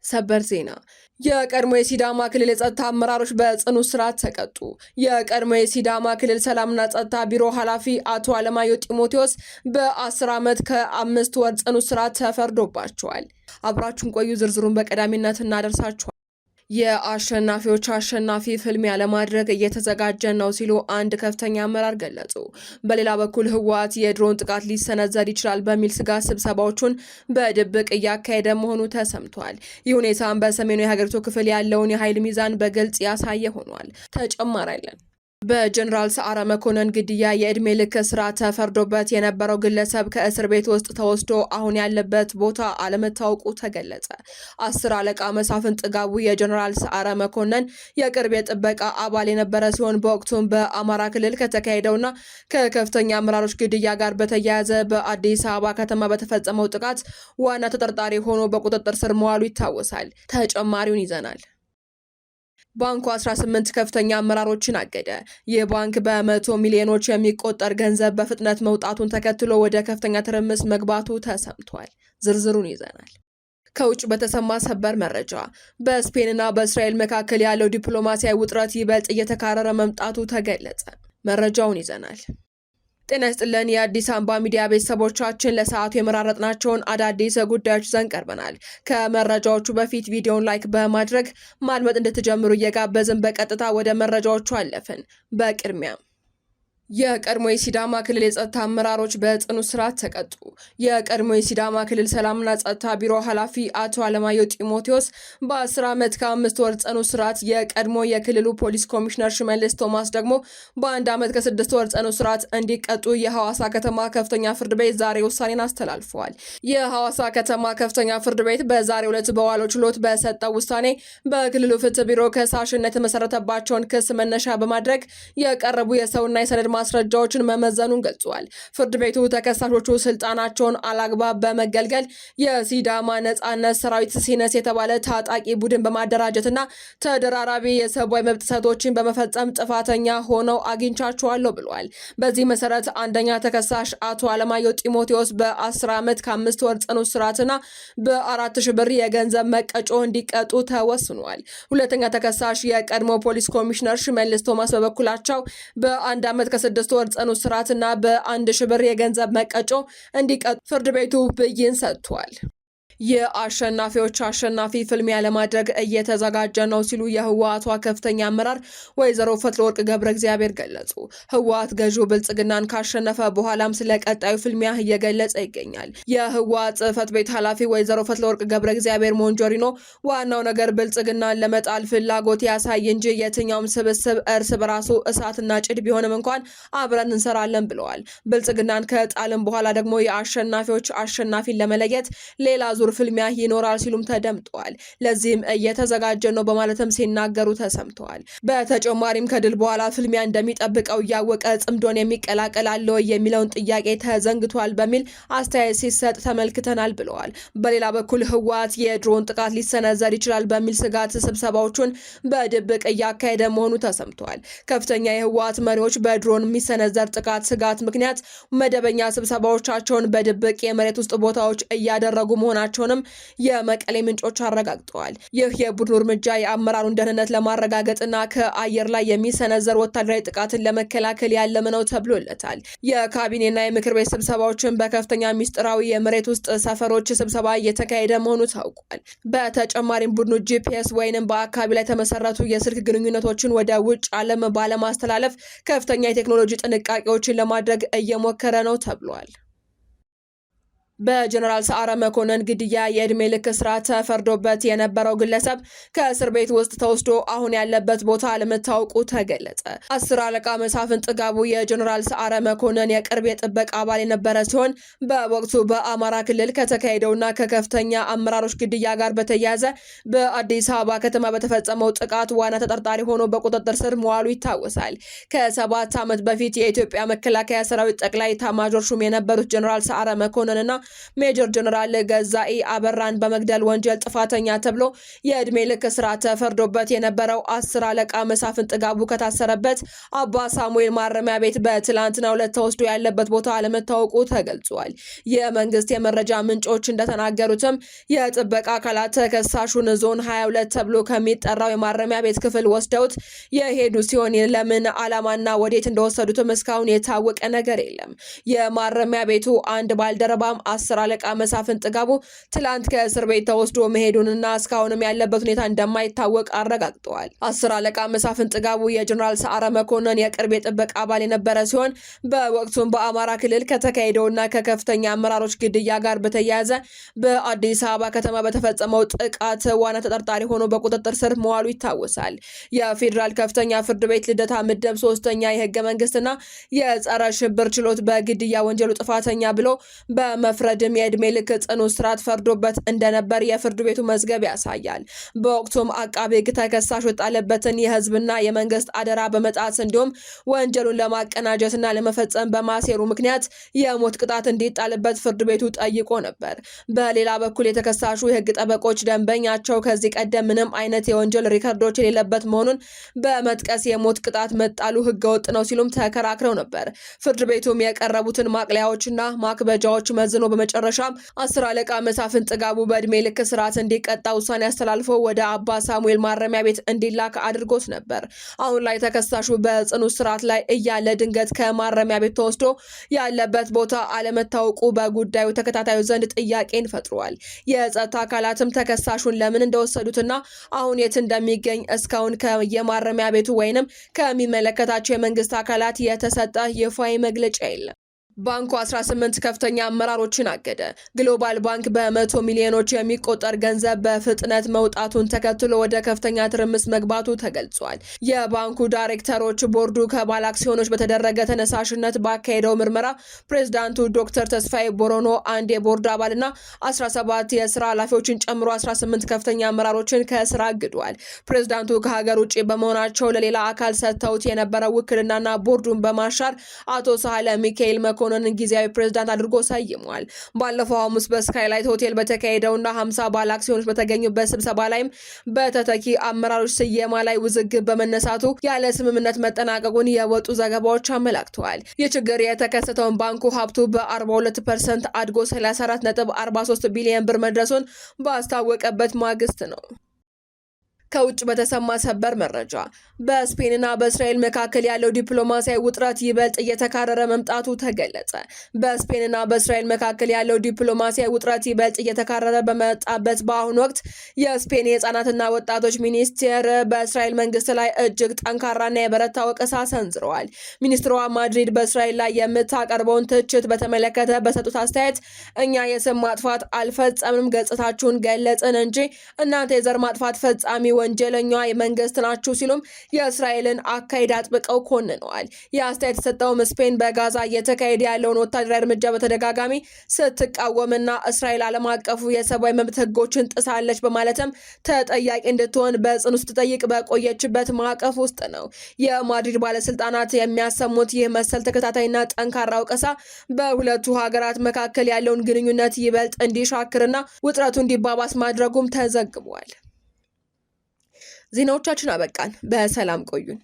ሰበር ዜና የቀድሞ የሲዳማ ክልል የጸጥታ አመራሮች በጽኑ እስራት ተቀጡ። የቀድሞ የሲዳማ ክልል ሰላምና ጸጥታ ቢሮ ኃላፊ አቶ አለማየሁ ጢሞቴዎስ በ10 ዓመት ከ5 ወር ጽኑ እስራት ተፈርዶባቸዋል። አብራችሁን ቆዩ፣ ዝርዝሩን በቀዳሚነት እናደርሳችኋል። የአሸናፊዎች አሸናፊ ፍልሚያ ለማድረግ እየተዘጋጀ ነው ሲሉ አንድ ከፍተኛ አመራር ገለጹ። በሌላ በኩል ህወሓት የድሮን ጥቃት ሊሰነዘር ይችላል በሚል ስጋት ስብሰባዎቹን በድብቅ እያካሄደ መሆኑ ተሰምቷል። ይህ ሁኔታም በሰሜኑ የሀገሪቱ ክፍል ያለውን የኃይል ሚዛን በግልጽ ያሳየ ሆኗል። ተጨማሪ አለን። በጀነራል ሰዓረ መኮንን ግድያ የዕድሜ ልክ እስራት ተፈርዶበት የነበረው ግለሰብ ከእስር ቤት ውስጥ ተወስዶ አሁን ያለበት ቦታ አለመታወቁ ተገለጸ። 10 አለቃ መሳፍን ጥጋቡ የጀነራል ሰዓረ መኮንን የቅርብ የጥበቃ አባል የነበረ ሲሆን በወቅቱም በአማራ ክልል ከተካሄደውና ከከፍተኛ አመራሮች ግድያ ጋር በተያያዘ በአዲስ አበባ ከተማ በተፈጸመው ጥቃት ዋና ተጠርጣሪ ሆኖ በቁጥጥር ስር መዋሉ ይታወሳል። ተጨማሪውን ይዘናል። ባንኩ 18 ከፍተኛ አመራሮችን አገደ። ይህ ባንክ በ100 ሚሊዮኖች የሚቆጠር ገንዘብ በፍጥነት መውጣቱን ተከትሎ ወደ ከፍተኛ ትርምስ መግባቱ ተሰምቷል። ዝርዝሩን ይዘናል። ከውጭ በተሰማ ሰበር መረጃ በስፔንና በእስራኤል መካከል ያለው ዲፕሎማሲያዊ ውጥረት ይበልጥ እየተካረረ መምጣቱ ተገለጸ። መረጃውን ይዘናል። ጤና ይስጥልን የአዲስ አበባ ሚዲያ ቤተሰቦቻችን፣ ለሰዓቱ የመራረጥናቸውን አዳዲስ ጉዳዮች ይዘን ቀርበናል። ከመረጃዎቹ በፊት ቪዲዮን ላይክ በማድረግ ማድመጥ እንድትጀምሩ እየጋበዝን በቀጥታ ወደ መረጃዎቹ አለፍን። በቅድሚያ የቀድሞ የሲዳማ ክልል የጸጥታ አመራሮች በጽኑ እስራት ተቀጡ። የቀድሞ የሲዳማ ክልል ሰላምና ጸጥታ ቢሮ ኃላፊ አቶ አለማየሁ ጢሞቴዎስ በ10 ዓመት ከ5 ወር ጽኑ እስራት፣ የቀድሞ የክልሉ ፖሊስ ኮሚሽነር ሽመልስ ቶማስ ደግሞ በ1 ዓመት ከ6 ወር ጽኑ እስራት እንዲቀጡ የሐዋሳ ከተማ ከፍተኛ ፍርድ ቤት ዛሬ ውሳኔን አስተላልፈዋል። የሐዋሳ ከተማ ከፍተኛ ፍርድ ቤት በዛሬው ዕለት በዋለው ችሎት በሰጠው ውሳኔ በክልሉ ፍትህ ቢሮ ከሳሽነት የተመሰረተባቸውን ክስ መነሻ በማድረግ የቀረቡ የሰውና የሰነድ ማስረጃዎችን መመዘኑን ገልጿል። ፍርድ ቤቱ ተከሳሾቹ ስልጣናቸውን አላግባብ በመገልገል የሲዳማ ነጻነት ሰራዊት ሲነስ የተባለ ታጣቂ ቡድን በማደራጀትና ተደራራቢ የሰብአዊ መብት ጥሰቶችን በመፈጸም ጥፋተኛ ሆነው አግኝቻቸዋለሁ ብሏል። በዚህ መሰረት አንደኛ ተከሳሽ አቶ አለማየሁ ጢሞቴዎስ በ10 ዓመት ከ5 ወር ጽኑ እስራትና በ4,000 ብር የገንዘብ መቀጮ እንዲቀጡ ተወስኗል። ሁለተኛ ተከሳሽ የቀድሞ ፖሊስ ኮሚሽነር ሽመልስ ቶማስ በበኩላቸው በ1 ዓመት ከ6 ወር ጽኑ እስራትና በ1,000 ብር የገንዘብ መቀጮ እንዲቀጡ ፍርድ ቤቱ ብይን ሰጥቷል። የአሸናፊዎች አሸናፊ ፍልሚያ ለማድረግ እየተዘጋጀ ነው ሲሉ የህወሓቷ ከፍተኛ አመራር ወይዘሮ ፈትለወርቅ ገብረ እግዚአብሔር ገለጹ። ህወሓት ገዢው ብልጽግናን ካሸነፈ በኋላም ስለ ቀጣዩ ፍልሚያ እየገለጸ ይገኛል። የህወሓት ጽህፈት ቤት ኃላፊ ወይዘሮ ፈትለወርቅ ገብረ እግዚአብሔር ሞንጆሪኖ ዋናው ነገር ብልጽግናን ለመጣል ፍላጎት ያሳይ እንጂ የትኛውም ስብስብ እርስ በራሱ እሳትና ጭድ ቢሆንም እንኳን አብረን እንሰራለን ብለዋል። ብልጽግናን ከጣልን በኋላ ደግሞ የአሸናፊዎች አሸናፊን ለመለየት ሌላ ዙር ፍልሚያ ይኖራል ሲሉም ተደምጠዋል። ለዚህም እየተዘጋጀ ነው በማለትም ሲናገሩ ተሰምተዋል። በተጨማሪም ከድል በኋላ ፍልሚያ እንደሚጠብቀው እያወቀ ጽምዶን የሚቀላቀል አለ ወይ የሚለውን ጥያቄ ተዘንግቷል በሚል አስተያየት ሲሰጥ ተመልክተናል ብለዋል። በሌላ በኩል ህወሓት የድሮን ጥቃት ሊሰነዘር ይችላል በሚል ስጋት ስብሰባዎቹን በድብቅ እያካሄደ መሆኑ ተሰምተዋል። ከፍተኛ የህወሓት መሪዎች በድሮን የሚሰነዘር ጥቃት ስጋት ምክንያት መደበኛ ስብሰባዎቻቸውን በድብቅ የመሬት ውስጥ ቦታዎች እያደረጉ መሆናቸው የመቀሌ ምንጮች አረጋግጠዋል። ይህ የቡድኑ እርምጃ የአመራሩን ደህንነት ለማረጋገጥና ከአየር ላይ የሚሰነዘር ወታደራዊ ጥቃትን ለመከላከል ያለመ ነው ተብሎለታል። የካቢኔና የምክር ቤት ስብሰባዎችን በከፍተኛ ሚስጥራዊ የመሬት ውስጥ ሰፈሮች ስብሰባ እየተካሄደ መሆኑ ታውቋል። በተጨማሪም ቡድኑ ጂፒኤስ ወይንም በአካባቢ ላይ የተመሰረቱ የስልክ ግንኙነቶችን ወደ ውጭ ዓለም ባለማስተላለፍ ከፍተኛ የቴክኖሎጂ ጥንቃቄዎችን ለማድረግ እየሞከረ ነው ተብሏል። በጀነራል ሰዓረ መኮንን ግድያ የዕድሜ ልክ እስራት ተፈርዶበት የነበረው ግለሰብ ከእስር ቤት ውስጥ ተወስዶ አሁን ያለበት ቦታ አለመታወቁ ተገለጸ። 10 አለቃ መሳፍን ጥጋቡ የጀነራል ሰዓረ መኮንን የቅርብ የጥበቃ አባል የነበረ ሲሆን በወቅቱ በአማራ ክልል ከተካሄደውና ከከፍተኛ አመራሮች ግድያ ጋር በተያያዘ በአዲስ አበባ ከተማ በተፈጸመው ጥቃት ዋና ተጠርጣሪ ሆኖ በቁጥጥር ስር መዋሉ ይታወሳል። ከ7 ዓመት በፊት የኢትዮጵያ መከላከያ ሰራዊት ጠቅላይ ኤታማዦር ሹም የነበሩት ጀነራል ሰዓረ መኮንንና ሜጀር ጀነራል ገዛኢ አበራን በመግደል ወንጀል ጥፋተኛ ተብሎ የዕድሜ ልክ እስራት ተፈርዶበት የነበረው 10 አለቃ መሳፍንት ጥጋቡ ከታሰረበት አባ ሳሙኤል ማረሚያ ቤት በትላንትናው ዕለት ተወስዶ ያለበት ቦታ አለመታወቁ ተገልጿል። የመንግስት የመረጃ ምንጮች እንደተናገሩትም የጥበቃ አካላት ተከሳሹን ዞን 22 ተብሎ ከሚጠራው የማረሚያ ቤት ክፍል ወስደውት የሄዱ ሲሆን ለምን ዓላማና ወዴት እንደወሰዱትም እስካሁን የታወቀ ነገር የለም። የማረሚያ ቤቱ አንድ ባልደረባም 10 አለቃ መሳፍንት ጥጋቡ ትላንት ከእስር ቤት ተወስዶ መሄዱንና እስካሁንም ያለበት ሁኔታ እንደማይታወቅ አረጋግጠዋል። 10 አለቃ መሳፍንት ጥጋቡ የጀነራል ሰዓረ መኮንን የቅርብ የጥበቃ አባል የነበረ ሲሆን በወቅቱም በአማራ ክልል ከተካሄደውና ከከፍተኛ አመራሮች ግድያ ጋር በተያያዘ በአዲስ አበባ ከተማ በተፈጸመው ጥቃት ዋና ተጠርጣሪ ሆኖ በቁጥጥር ስር መዋሉ ይታወሳል። የፌዴራል ከፍተኛ ፍርድ ቤት ልደታ ምድብ 3ኛ የህገ መንግስትና የጸረ ሽብር ችሎት በግድያ ወንጀሉ ጥፋተኛ ብሎ በመፍረድም የዕድሜ ልክ ጽኑ እስራት ፈርዶበት እንደነበር የፍርድ ቤቱ መዝገብ ያሳያል። በወቅቱም አቃቤ ህግ ተከሳሽ ወጣለበትን የህዝብና የመንግስት አደራ በመጣስ እንዲሁም ወንጀሉን ለማቀናጀትና ለመፈጸም በማሴሩ ምክንያት የሞት ቅጣት እንዲጣልበት ፍርድ ቤቱ ጠይቆ ነበር። በሌላ በኩል የተከሳሹ የህግ ጠበቆች ደንበኛቸው ከዚህ ቀደም ምንም አይነት የወንጀል ሪከርዶች የሌለበት መሆኑን በመጥቀስ የሞት ቅጣት መጣሉ ህገወጥ ነው ሲሉም ተከራክረው ነበር። ፍርድ ቤቱም የቀረቡትን ማቅለያዎችና ማክበጃዎች መዝኖ በመጨረሻም 10 አለቃ መሳፍንት ጥጋቡ በዕድሜ ልክ እስራት እንዲቀጣ ውሳኔ አስተላልፎ ወደ አባ ሳሙኤል ማረሚያ ቤት እንዲላክ አድርጎት ነበር። አሁን ላይ ተከሳሹ በጽኑ እስራት ላይ እያለ ድንገት ከማረሚያ ቤት ተወስዶ ያለበት ቦታ አለመታወቁ በጉዳዩ ተከታታዩ ዘንድ ጥያቄን ፈጥሯል። የጸጥታ አካላትም ተከሳሹን ለምን እንደወሰዱትና አሁን የት እንደሚገኝ እስካሁን ከየማረሚያ ቤቱ ወይንም ከሚመለከታቸው የመንግስት አካላት የተሰጠ ይፋዊ መግለጫ የለም። ባንኩ 18 ከፍተኛ አመራሮችን አገደ። ግሎባል ባንክ በመቶ ሚሊዮኖች የሚቆጠር ገንዘብ በፍጥነት መውጣቱን ተከትሎ ወደ ከፍተኛ ትርምስ መግባቱ ተገልጿል። የባንኩ ዳይሬክተሮች ቦርዱ ከባለ አክሲዮኖች በተደረገ ተነሳሽነት ባካሄደው ምርመራ ፕሬዝዳንቱ ዶክተር ተስፋዬ ቦሮኖ አንድ የቦርድ አባልና 17 የስራ ኃላፊዎችን ጨምሮ 18 ከፍተኛ አመራሮችን ከስራ አግዷል። ፕሬዝዳንቱ ከሀገር ውጭ በመሆናቸው ለሌላ አካል ሰጥተውት የነበረው ውክልናና ቦርዱን በማሻር አቶ ሳህለ ሚካኤል መኮንን ጊዜያዊ ፕሬዝዳንት አድርጎ ሰይሟል። ባለፈው ሐሙስ በስካይላይት ሆቴል በተካሄደውና 50 ባለ አክሲዮኖች በተገኙበት ስብሰባ ላይም በተተኪ አመራሮች ስየማ ላይ ውዝግብ በመነሳቱ ያለ ስምምነት መጠናቀቁን የወጡ ዘገባዎች አመላክተዋል። ይህ ችግር የተከሰተውን ባንኩ ሀብቱ በ42% አድጎ 34.43 ቢሊዮን ብር መድረሱን ባስታወቀበት ማግስት ነው። ከውጭ በተሰማ ሰበር መረጃ በስፔንና በእስራኤል መካከል ያለው ዲፕሎማሲያዊ ውጥረት ይበልጥ እየተካረረ መምጣቱ ተገለጸ። በስፔንና በእስራኤል መካከል ያለው ዲፕሎማሲያዊ ውጥረት ይበልጥ እየተካረረ በመጣበት በአሁኑ ወቅት የስፔን የህፃናትና ወጣቶች ሚኒስቴር በእስራኤል መንግስት ላይ እጅግ ጠንካራና የበረታ ወቀሳ ሰንዝረዋል። ሚኒስትሯ ማድሪድ በእስራኤል ላይ የምታቀርበውን ትችት በተመለከተ በሰጡት አስተያየት እኛ የስም ማጥፋት አልፈጸምንም፣ ገጽታችሁን ገለጽን እንጂ እናንተ የዘር ማጥፋት ፈጻሚ ወንጀለኛ የመንግስት ናችሁ ሲሉም የእስራኤልን አካሄድ አጥብቀው ኮንነዋል። የአስተያየት የተሰጠውም ስፔን በጋዛ እየተካሄደ ያለውን ወታደራዊ እርምጃ በተደጋጋሚ ስትቃወምና እስራኤል ዓለም አቀፉ የሰብአዊ መብት ህጎችን ጥሳለች በማለትም ተጠያቂ እንድትሆን በጽኑ ስትጠይቅ በቆየችበት ማዕቀፍ ውስጥ ነው። የማድሪድ ባለስልጣናት የሚያሰሙት ይህ መሰል ተከታታይና ጠንካራ ወቀሳ በሁለቱ ሀገራት መካከል ያለውን ግንኙነት ይበልጥ እንዲሻክርና ውጥረቱ እንዲባባስ ማድረጉም ተዘግቧል። ዜናዎቻችን አበቃን። በሰላም ቆዩን።